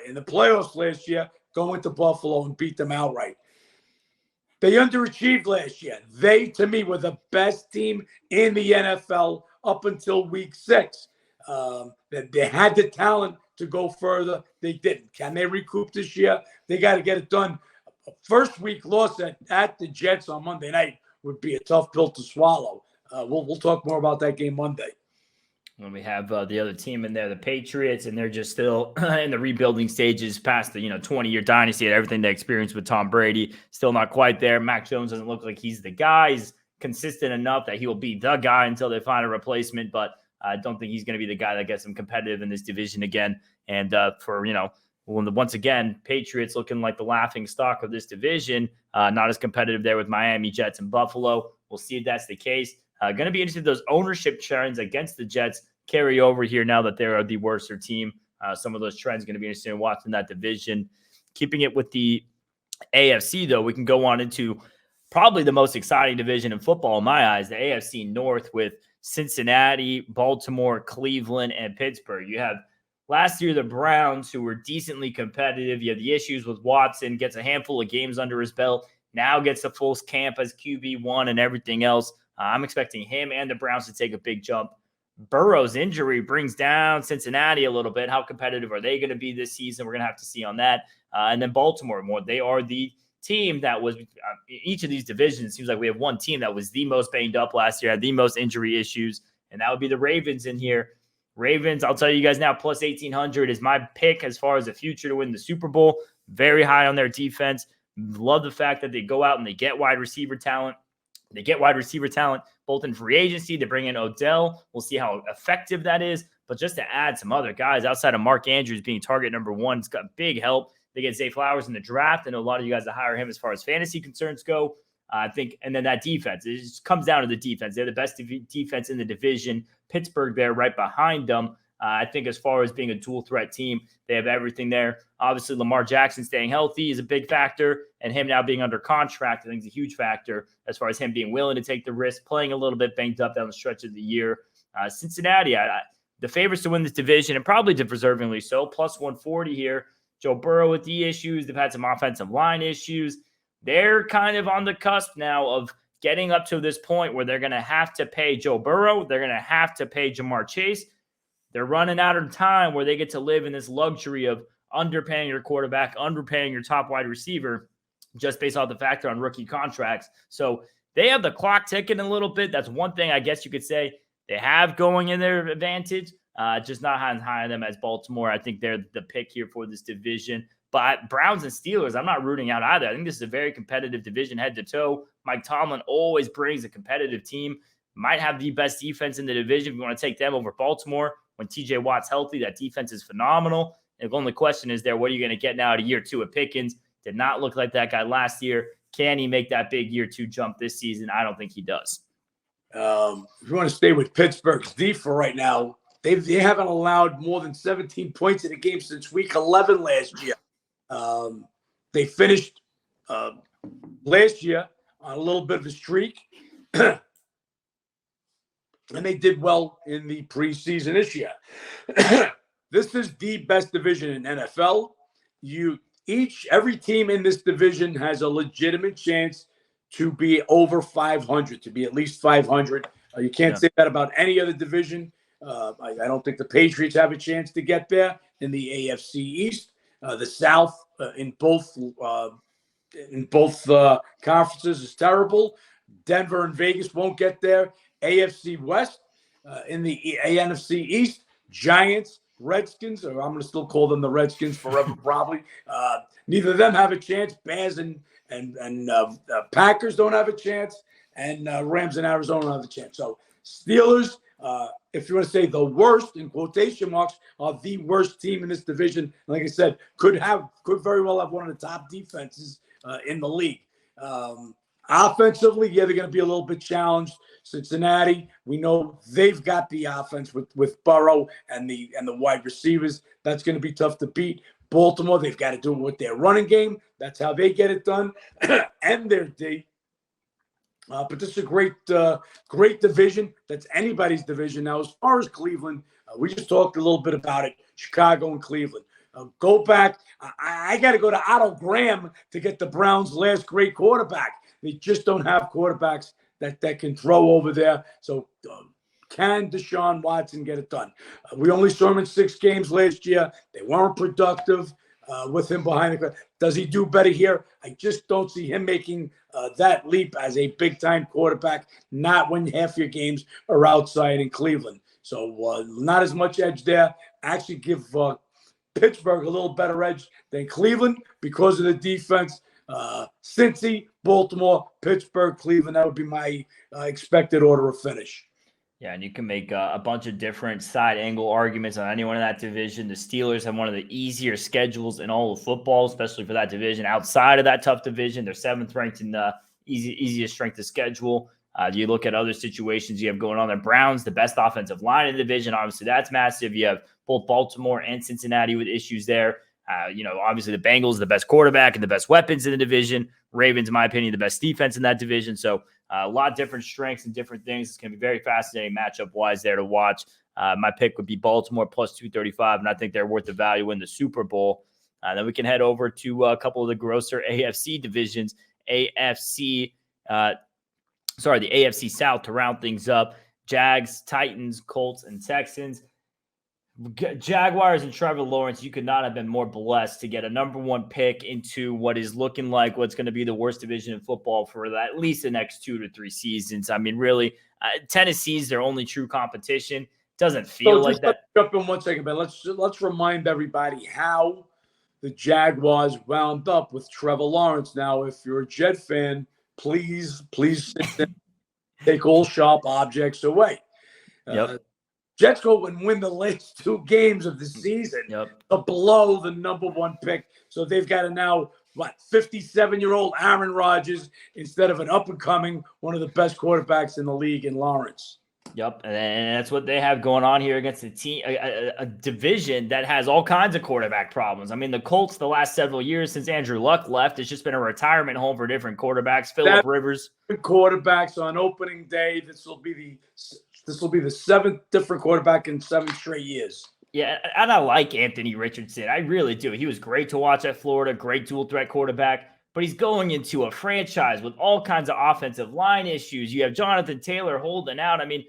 in the playoffs last year, go into Buffalo and beat them outright. They underachieved last year. They, to me, were the best team in the NFL up until week 6. They had the talent to go further. They didn't. Can they recoup this year? They got to get it done. A first week loss at the Jets on Monday night would be a tough pill to swallow. We'll talk more about that game Monday. When we have the other team in there, the Patriots, and they're just still in the rebuilding stages past the 20-year dynasty and everything they experienced with Tom Brady. Still not quite there. Mac Jones doesn't look like he's the guy. He's consistent enough that he will be the guy until they find a replacement, but I don't think he's going to be the guy that gets them competitive in this division again. And once again, Patriots looking like the laughing stock of this division, not as competitive there with Miami, Jets, and Buffalo. We'll see if that's the case. Going to be interested if those ownership trends against the Jets carry over here now that they're the worser team. Some of those trends going to be interesting in watching that division. Keeping it with the AFC, though, we can go on into probably the most exciting division in football in my eyes, the AFC North, with Cincinnati, Baltimore, Cleveland, and Pittsburgh. You have last year the Browns, who were decently competitive. You have the issues with Watson, gets a handful of games under his belt, now gets a full camp as QB1 and everything else. I'm expecting him and the Browns to take a big jump. Burrow's injury brings down Cincinnati a little bit. How competitive are they going to be this season? We're going to have to see on that. And then Baltimore, they are the team that was each of these divisions. It seems like we have one team that was the most banged up last year, had the most injury issues, and that would be the Ravens in here. Ravens, I'll tell you guys now, plus 1,800 is my pick as far as the future to win the Super Bowl. Very high on their defense. Love the fact that they go out and they get wide receiver talent. They get wide receiver talent both in free agency. They bring in Odell. We'll see how effective that is. But just to add some other guys outside of Mark Andrews being target number 1, it's got big help. They get Zay Flowers in the draft. I know a lot of you guys that hire him as far as fantasy concerns go. I think, and then that defense, it just comes down to the defense. They're the best defense in the division. Pittsburgh there right behind them. I think as far as being a dual threat team, they have everything there. Obviously, Lamar Jackson staying healthy is a big factor, and him now being under contract, I think, is a huge factor as far as him being willing to take the risk, playing a little bit banged up down the stretch of the year. Cincinnati, the favorites to win this division, and probably deservingly so, plus 140 here. Joe Burrow with the issues. They've had some offensive line issues. They're kind of on the cusp now of getting up to this point where they're going to have to pay Joe Burrow. They're going to have to pay Jamar Chase. They're running out of time where they get to live in this luxury of underpaying your quarterback, underpaying your top wide receiver, just based off the factor on rookie contracts. So they have the clock ticking a little bit. That's one thing I guess you could say they have going in their advantage. Just not as high on them as Baltimore. I think they're the pick here for this division. But Browns and Steelers, I'm not rooting out either. I think this is a very competitive division head to toe. Mike Tomlin always brings a competitive team. Might have the best defense in the division if you want to take them over Baltimore. When TJ Watt's healthy, that defense is phenomenal. And the only question is there, what are you going to get now to year 2 of Pickens? Did not look like that guy last year. Can he make that big year 2 jump this season? I don't think he does. If you want to stay with Pittsburgh's D for right now, they haven't allowed more than 17 points in a game since week 11 last year. They finished last year on a little bit of a streak. And they did well in the preseason this year. This is the best division in NFL. Every team in this division has a legitimate chance to be over 500, to be at least 500. You can't say that about any other division. I don't think the Patriots have a chance to get there in the AFC East. The South in both conferences is terrible. Denver and Vegas won't get there. AFC West in the NFC East, Giants, Redskins, or I'm going to still call them the Redskins forever, probably. Neither of them have a chance. Bears and Packers don't have a chance, and Rams and Arizona don't have a chance. So Steelers, if you want to say the worst in quotation marks, are the worst team in this division. Like I said, could very well have one of the top defenses in the league. Offensively, yeah, they're going to be a little bit challenged. Cincinnati, we know they've got the offense with Burrow and the wide receivers. That's going to be tough to beat. Baltimore, they've got to do it with their running game. That's how they get it done, and their D. But this is a great division. That's anybody's division. Now, as far as Cleveland, we just talked a little bit about it. Chicago and Cleveland. Go back. I got to go to Otto Graham to get the Browns' last great quarterback. They just don't have quarterbacks that can throw over there. So can Deshaun Watson get it done? We only saw him in 6 games last year. They weren't productive with him behind the curve. Does he do better here? I just don't see him making that leap as a big-time quarterback, not when half your games are outside in Cleveland. So not as much edge there. Actually give Pittsburgh a little better edge than Cleveland because of the defense. Cincy, Baltimore, Pittsburgh, Cleveland. That would be my expected order of finish. Yeah, and you can make a bunch of different side angle arguments on anyone in that division. The Steelers have one of the easier schedules in all of football, especially for that division. Outside of that tough division, they're 7th ranked in the easiest strength of schedule. You look at other situations you have going on there. Browns, the best offensive line in the division. Obviously, that's massive. You have both Baltimore and Cincinnati with issues there. Obviously the Bengals, the best quarterback and the best weapons in the division. Ravens, in my opinion, the best defense in that division. So a lot of different strengths and different things. It's going to be very fascinating matchup-wise there to watch. My pick would be Baltimore plus 235, and I think they're worth the value in the Super Bowl. Then we can head over to a couple of the grosser AFC divisions. The AFC South to round things up. Jags, Titans, Colts, and Texans. Jaguars and Trevor Lawrence, you could not have been more blessed to get a number 1 pick into what is looking like what's going to be the worst division in football for at least the next 2 to 3 seasons. I mean, really, Tennessee's their only true competition. Doesn't feel like that. Jump in 1 second, but let's remind everybody how the Jaguars wound up with Trevor Lawrence. Now, if you're a Jet fan, please take all sharp objects away. Yep. Jets go and win the last 2 games of the season to blow the number 1 pick. So they've got to now, 57-year-old Aaron Rodgers instead of an up-and-coming, one of the best quarterbacks in the league in Lawrence. Yep, and that's what they have going on here against a team, a division that has all kinds of quarterback problems. I mean, the Colts, the last several years since Andrew Luck left, it's just been a retirement home for different quarterbacks. Phillip Rivers. Quarterbacks on opening day. This will be the 7th different quarterback in 7 straight years. Yeah, and I like Anthony Richardson. I really do. He was great to watch at Florida, great dual threat quarterback, but he's going into a franchise with all kinds of offensive line issues. You have Jonathan Taylor holding out. I mean,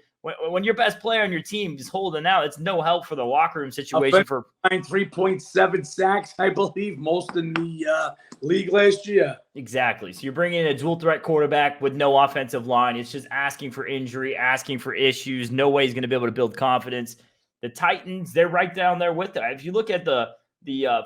when your best player on your team is holding out, it's no help for the locker room situation. For 3.7 sacks, I believe, most in the league last year. Exactly. So you're bringing in a dual threat quarterback with no offensive line. It's just asking for injury, asking for issues. No way he's going to be able to build confidence. The Titans, they're right down there with it. If you look at the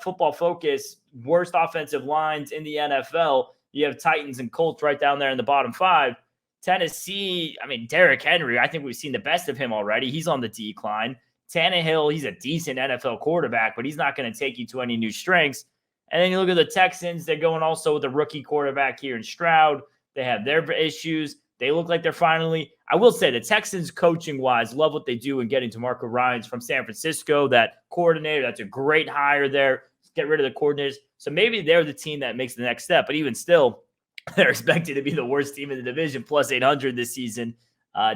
Football Focus worst offensive lines in the NFL, you have Titans and Colts right down there in the bottom 5. Tennessee, I mean, Derrick Henry, I think we've seen the best of him already. He's on the decline. Tannehill, he's a decent NFL quarterback, but he's not going to take you to any new strengths. And then you look at the Texans, they're going also with a rookie quarterback here in Stroud. They have their issues. They look like they're finally, I will say the Texans coaching-wise love what they do in getting DeMarco Ryans from San Francisco, that coordinator. That's a great hire there. Get rid of the coordinators. So maybe they're the team that makes the next step. But even still, they're expected to be the worst team in the division, plus 800 this season.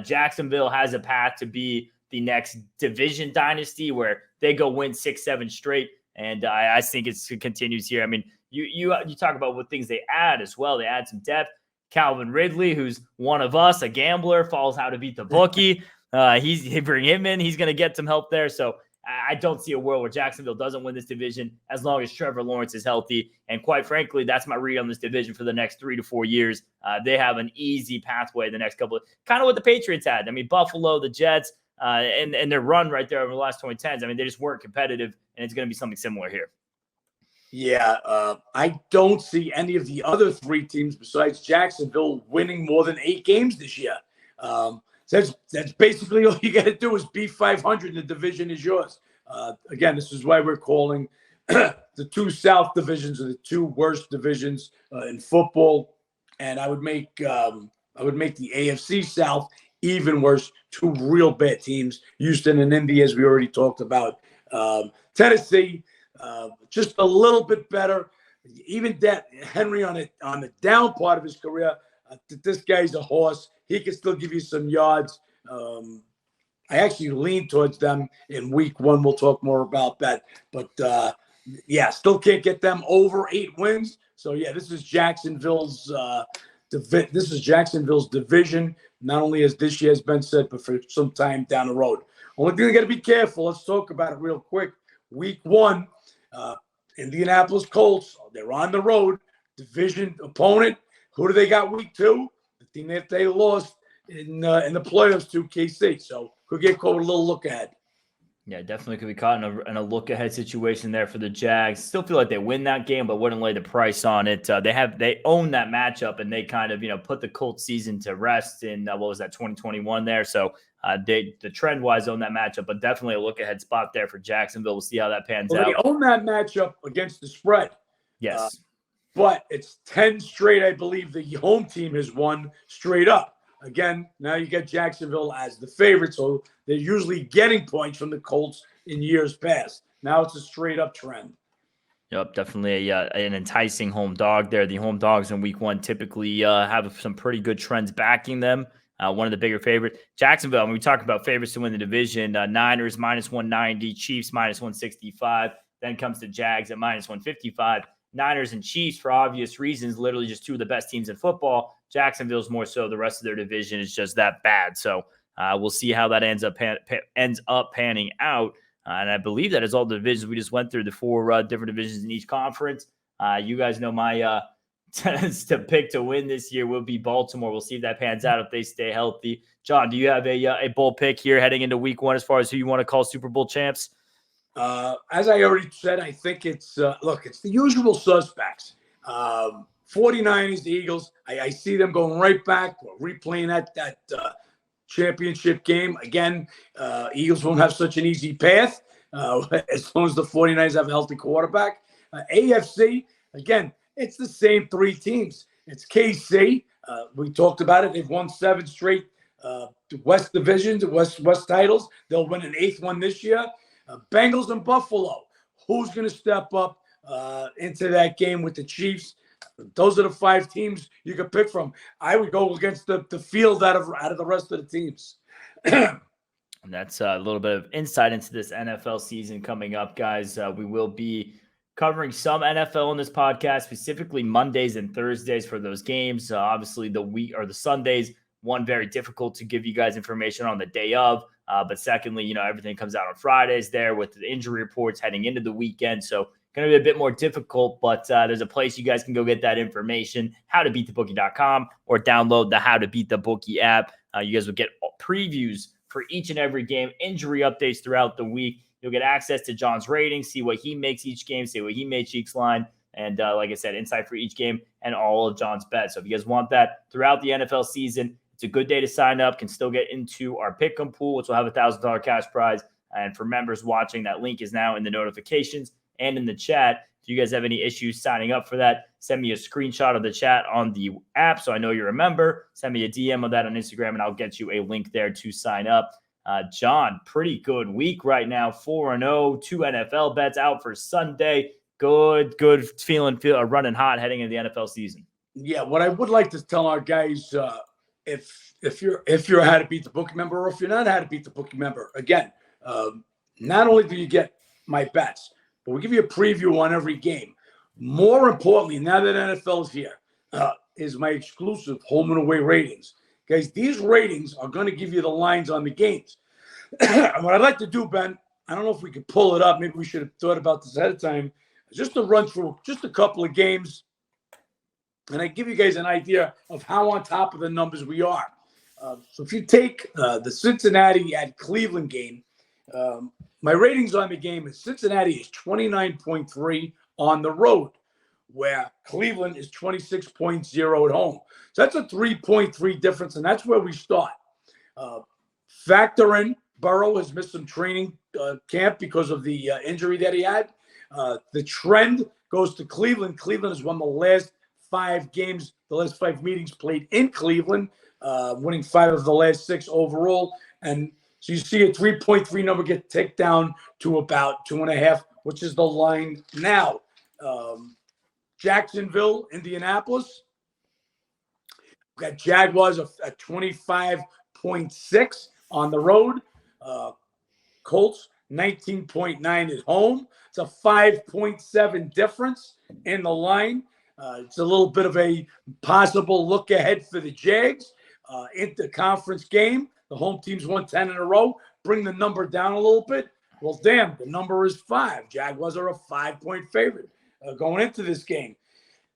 Jacksonville has a path to be the next division dynasty where they go win 6-7 straight. And I think it continues here. I mean, you talk about what things they add as well. They add some depth. Calvin Ridley, who's one of us, a gambler, follows how to beat the bookie. They bring him in. He's going to get some help there. So I don't see a world where Jacksonville doesn't win this division as long as Trevor Lawrence is healthy. And quite frankly, that's my read on this division for the next 3 to 4 years. They have an easy pathway the next couple of – kind of what the Patriots had. I mean, Buffalo, the Jets, and their run right there over the last 2010s. I mean, they just weren't competitive, and it's going to be something similar here. Yeah, I don't see any of the other 3 teams besides Jacksonville winning more than 8 games this year. That's basically all you got to do is be 500. The division is yours. Again, this is why we're calling the two South divisions are the two worst divisions in football, and I would make the AFC South even worse. Two real bad teams, Houston and Indy, as we already talked about. Tennessee, just a little bit better. Even that Henry on the down part of his career, this guy's a horse. He can still give you some yards. I actually lean towards them in week 1. We'll talk more about that. But, still can't get them over 8 wins. So, this is Jacksonville's division, not only as this year has been said, but for some time down the road. Only thing you got to be careful. Let's talk about it real quick. Week 1, Indianapolis Colts, they're on the road. Division opponent. Who do they got week 2? The team that they lost in the playoffs to KC. So could get caught with a little look ahead. Yeah, definitely could be caught in a look ahead situation there for the Jags. Still feel like they win that game, but wouldn't lay the price on it. They own that matchup, and they kind of put the Colts season to rest in 2021 there. So the trend wise own that matchup, but definitely a look ahead spot there for Jacksonville. We'll see how that pans out. They own that matchup against the spread. Yes, but it's 10 straight. I believe the home team has won straight up. Again, now you get Jacksonville as the favorite, so they're usually getting points from the Colts in years past. Now it's a straight-up trend. Yep, definitely an enticing home dog there. The home dogs in week 1 typically have some pretty good trends backing them. One of the bigger favorites. Jacksonville, when we talk about favorites to win the division, Niners -190, Chiefs -165. Then comes the Jags at -155. Niners and Chiefs, for obvious reasons, literally just two of the best teams in football. Jacksonville's more so. The rest of their division is just that bad. So we'll see how that ends up panning out. And I believe that is all the divisions we just went through, the 4 different divisions in each conference. You guys know my to pick to win this year will be Baltimore. We'll see if that pans out if they stay healthy. John, do you have a bold pick here heading into week 1 as far as who you want to call Super Bowl champs? As I already said, I think it's it's the usual suspects. 49ers, the Eagles. I see them going right back, replaying that championship game. Again, Eagles won't have such an easy path as long as the 49ers have a healthy quarterback. AFC, again, it's the same 3 teams. It's KC. We talked about it. They've won 7 straight West divisions, West titles. They'll win an 8th one this year. Bengals and Buffalo. Who's going to step up into that game with the Chiefs? Those are the 5 teams you could pick from. I would go against the field out of the rest of the teams. And that's a little bit of insight into this NFL season coming up, guys. We will be covering some NFL on this podcast, specifically Mondays and Thursdays for those games. Obviously, the Sundays, one, very difficult to give you guys information on the day of. But secondly, everything comes out on Fridays there with the injury reports heading into the weekend. So going to be a bit more difficult, but there's a place you guys can go get that information, howtobeatthebookie.com, or download the How to Beat the Bookie app. You guys will get previews for each and every game, injury updates throughout the week. You'll get access to John's ratings, see what he makes each game, see what he makes each line. And like I said, insight for each game and all of John's bets. So if you guys want that throughout the NFL season, it's a good day to sign up. Can still get into our pick'em pool, which will have a $1,000 cash prize. And for members watching, that link is now in the notifications and in the chat. If you guys have any issues signing up for that, send me a screenshot of the chat on the app so I know you're a member. Send me a DM of that on Instagram, and I'll get you a link there to sign up. John, pretty good week right now. 4-0, 2 NFL bets out for Sunday. Good feeling running hot heading into the NFL season. Yeah, what I would like to tell our guys, if you're a How to Beat the Bookie member, or if you're not a How to Beat the Bookie member, again, not only do you get my bets, but we give you a preview on every game. More importantly, now that NFL is here, is my exclusive home and away ratings. Guys, these ratings are going to give you the lines on the games. And what I'd like to do, Ben, I don't know if we could pull it up. Maybe we should have thought about this ahead of time. Just to run through just a couple of games, and I give you guys an idea of how on top of the numbers we are. So if you take the Cincinnati at Cleveland game, my ratings on the game is Cincinnati is 29.3 on the road, where Cleveland is 26.0 at home. So that's a 3.3 difference, and that's where we start. Factor in Burrow has missed some training camp because of the injury that he had. The trend goes to Cleveland. Cleveland has won the last 5 games, the last 5 meetings played in Cleveland, winning 5 of the last 6 overall. And so you see a 3.3 number get ticked down to about 2.5, which is the line now. Jacksonville, Indianapolis. We've got Jaguars at 25.6 on the road. Colts, 19.9 at home. It's a 5.7 difference in the line. It's a little bit of a possible look ahead for the Jags. Inter-conference game. The home team's won 10 in a row. Bring the number down a little bit. Well, damn, the number is 5. Jaguars are a 5-point favorite going into this game.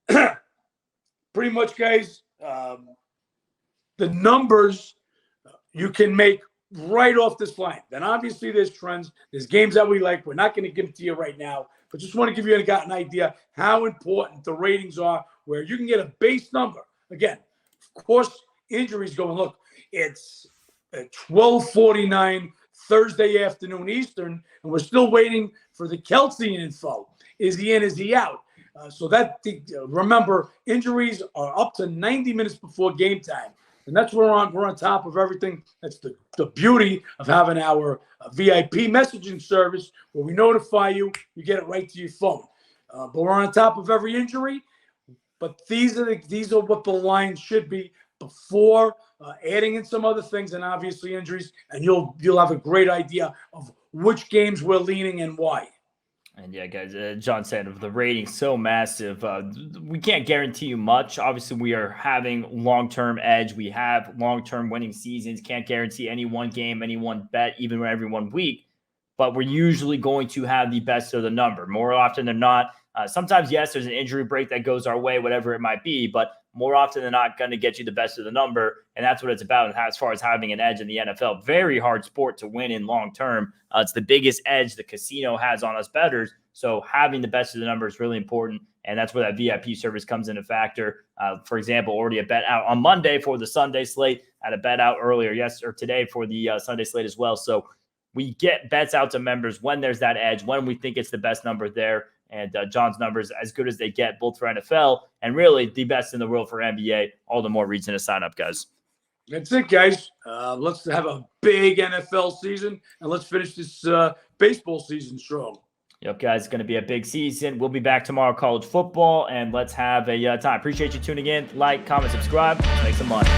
Pretty much, guys, the numbers you can make right off this line. Then obviously there's trends. There's games that we like. We're not going to give them to you right now, but just want to give you an idea how important the ratings are, where you can get a base number. Again, of course, injuries going, look, it's at 12:49 Thursday afternoon Eastern, and we're still waiting for the Kelsey info. Is he in? Is he out? So that remember, injuries are up to 90 minutes before game time. And that's where we're on top of everything. That's the beauty of having our VIP messaging service where we notify you, you get it right to your phone. But we're on top of every injury. But these are what the lines should be before adding in some other things and obviously injuries. And you'll have a great idea of which games we're leaning and why. And yeah, guys, John said the rating's so massive. We can't guarantee you much. Obviously, we are having long-term edge. We have long-term winning seasons. Can't guarantee any one game, any one bet, even every 1 week. But we're usually going to have the best of the number more often than not. Sometimes, yes, there's an injury break that goes our way, whatever it might be. But more often than not, going to get you the best of the number. And that's what it's about as far as having an edge in the NFL. Very hard sport to win in long term. It's the biggest edge the casino has on us bettors. So having the best of the number is really important. And that's where that VIP service comes into factor. For example, already a bet out on Monday for the Sunday slate. Had a bet out earlier, or today for the Sunday slate as well. So we get bets out to members when there's that edge, when we think it's the best number there. And John's numbers as good as they get, both for NFL and really the best in the world for NBA. All the more reason to sign up, guys. That's it, guys. Let's have a big NFL season, and let's finish this baseball season strong. Yep, guys, it's going to be a big season. We'll be back tomorrow, college football, and let's have a time. Appreciate you tuning in. Like, comment, subscribe. Let's make some money.